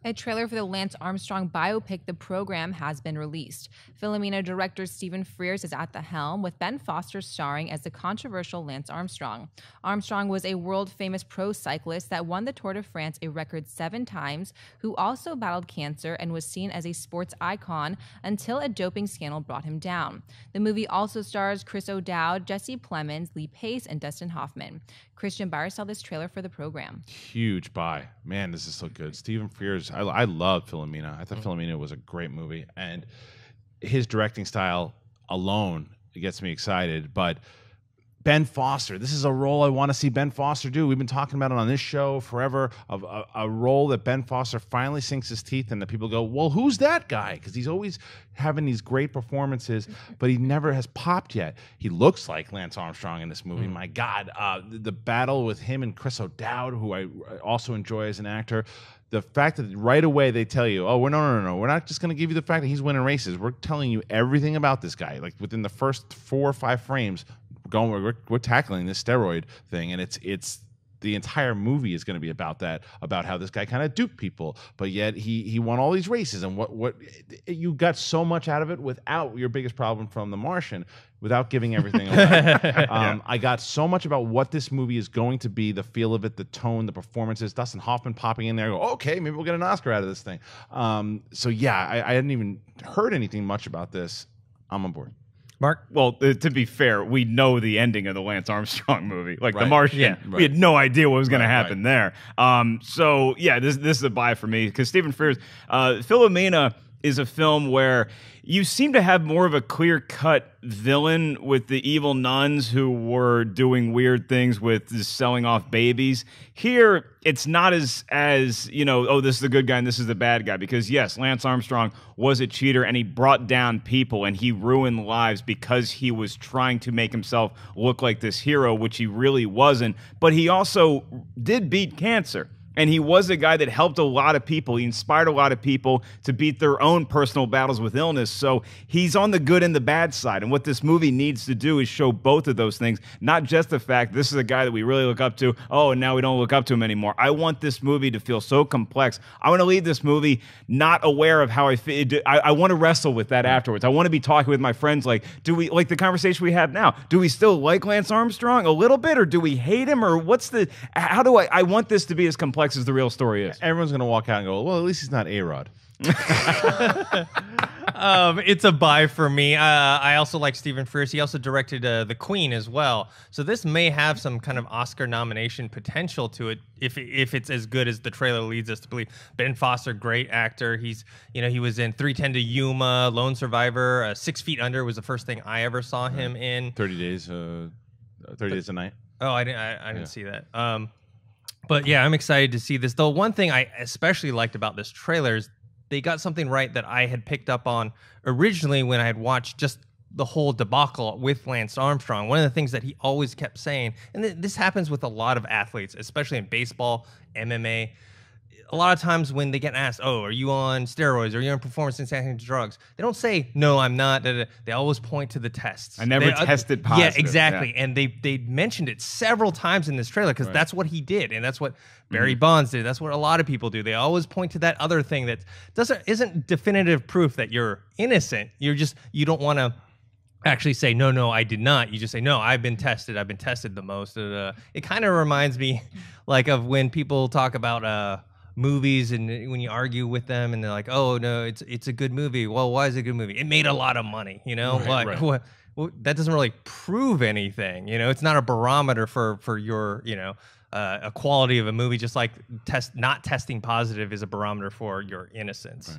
A trailer for the Lance Armstrong biopic, The Program, has been released. Philomena director Stephen Frears is at the helm, with Ben Foster starring as the controversial Lance Armstrong. Armstrong was a world-famous pro cyclist that won the Tour de France a record 7 times, who also battled cancer and was seen as a sports icon until a doping scandal brought him down. The movie also stars Chris O'Dowd, Jesse Plemons, Lee Pace, and Dustin Hoffman. Christian Byer saw this trailer for The Program. Huge buy. Man, this is so good. Stephen Frears, I love Philomena. I thought Philomena was a great movie. And his directing style alone gets me excited. But Ben Foster, this is a role I want to see Ben Foster do. We've been talking about it on this show forever, of a role that Ben Foster finally sinks his teeth in, that people go, well, who's that guy? Because he's always having these great performances, but he never has popped yet. He looks like Lance Armstrong in this movie. My God, the battle with him and Chris O'Dowd, who I also enjoy as an actor. The fact that right away they tell you, oh, no, we're not just going to give you the fact that he's winning races. We're telling you everything about this guy. Like within the first 4 or 5 frames, we're tackling this steroid thing, and it's the entire movie is going to be about that, about how this guy kind of duped people, but yet he won all these races, and what you got so much out of it without your biggest problem from The Martian, without giving everything away. I got so much about what this movie is going to be, the feel of it, the tone, the performances. Dustin Hoffman popping in there, go, okay, maybe we'll get an Oscar out of this thing. So yeah, I hadn't even heard anything much about this. I'm on board. Mark? Well, to be fair, we know the ending of the Lance Armstrong movie. Like The Martian, right. We had no idea what was going to happen there. So, yeah, this is a buy for me. Because Stephen Frears, Philomena is a film where you seem to have more of a clear-cut villain with the evil nuns who were doing weird things with just selling off babies. Here, it's not as you know, oh, this is the good guy and this is the bad guy. Because, yes, Lance Armstrong was a cheater, and he brought down people, and he ruined lives because he was trying to make himself look like this hero, which he really wasn't. But he also did beat cancer. And he was a guy that helped a lot of people. He inspired a lot of people to beat their own personal battles with illness. So he's on the good and the bad side. And what this movie needs to do is show both of those things, not just the fact this is a guy that we really look up to. Oh, and now we don't look up to him anymore. I want this movie to feel so complex. I want to leave this movie not aware of how I feel. I want to wrestle with that afterwards. I want to be talking with my friends like, do we, like the conversation we have now, do we still like Lance Armstrong a little bit, or do we hate him, or what's the, how do I want this to be as complex as the real story is. Everyone's going to walk out and go, well, at least he's not A-Rod. It's a buy for me. I also like Stephen Frears. He also directed The Queen as well. So this may have some kind of Oscar nomination potential to it if it's as good as the trailer leads us to believe. Ben Foster, great actor. He was in 3:10 to Yuma, Lone Survivor, 6 Feet Under was the first thing I ever saw him in. 30 Days, 30 Days a Night. Oh, I didn't see that. But yeah, I'm excited to see this. The one thing I especially liked about this trailer is they got something right that I had picked up on originally when I had watched just the whole debacle with Lance Armstrong. One of the things that he always kept saying, and this happens with a lot of athletes, especially in baseball, MMA, a lot of times when they get asked, oh, are you on steroids? Or are you on performance-enhancing drugs? They don't say, no, I'm not. They always point to the tests. I never tested positive. Yeah, exactly. Yeah. And they mentioned it several times in this trailer because that's what he did. And that's what Barry Bonds did. That's what a lot of people do. They always point to that other thing that isn't definitive proof that you're innocent. You don't want to actually say, no, I did not. You just say, no, I've been tested. I've been tested the most. It kind of reminds me like of when people talk about movies and when you argue with them and they're like, oh no, it's a good movie. Well, why is it a good movie? It made a lot of money, Well, that doesn't really prove anything. It's not a barometer for your a quality of a movie, just like not testing positive is a barometer for your innocence.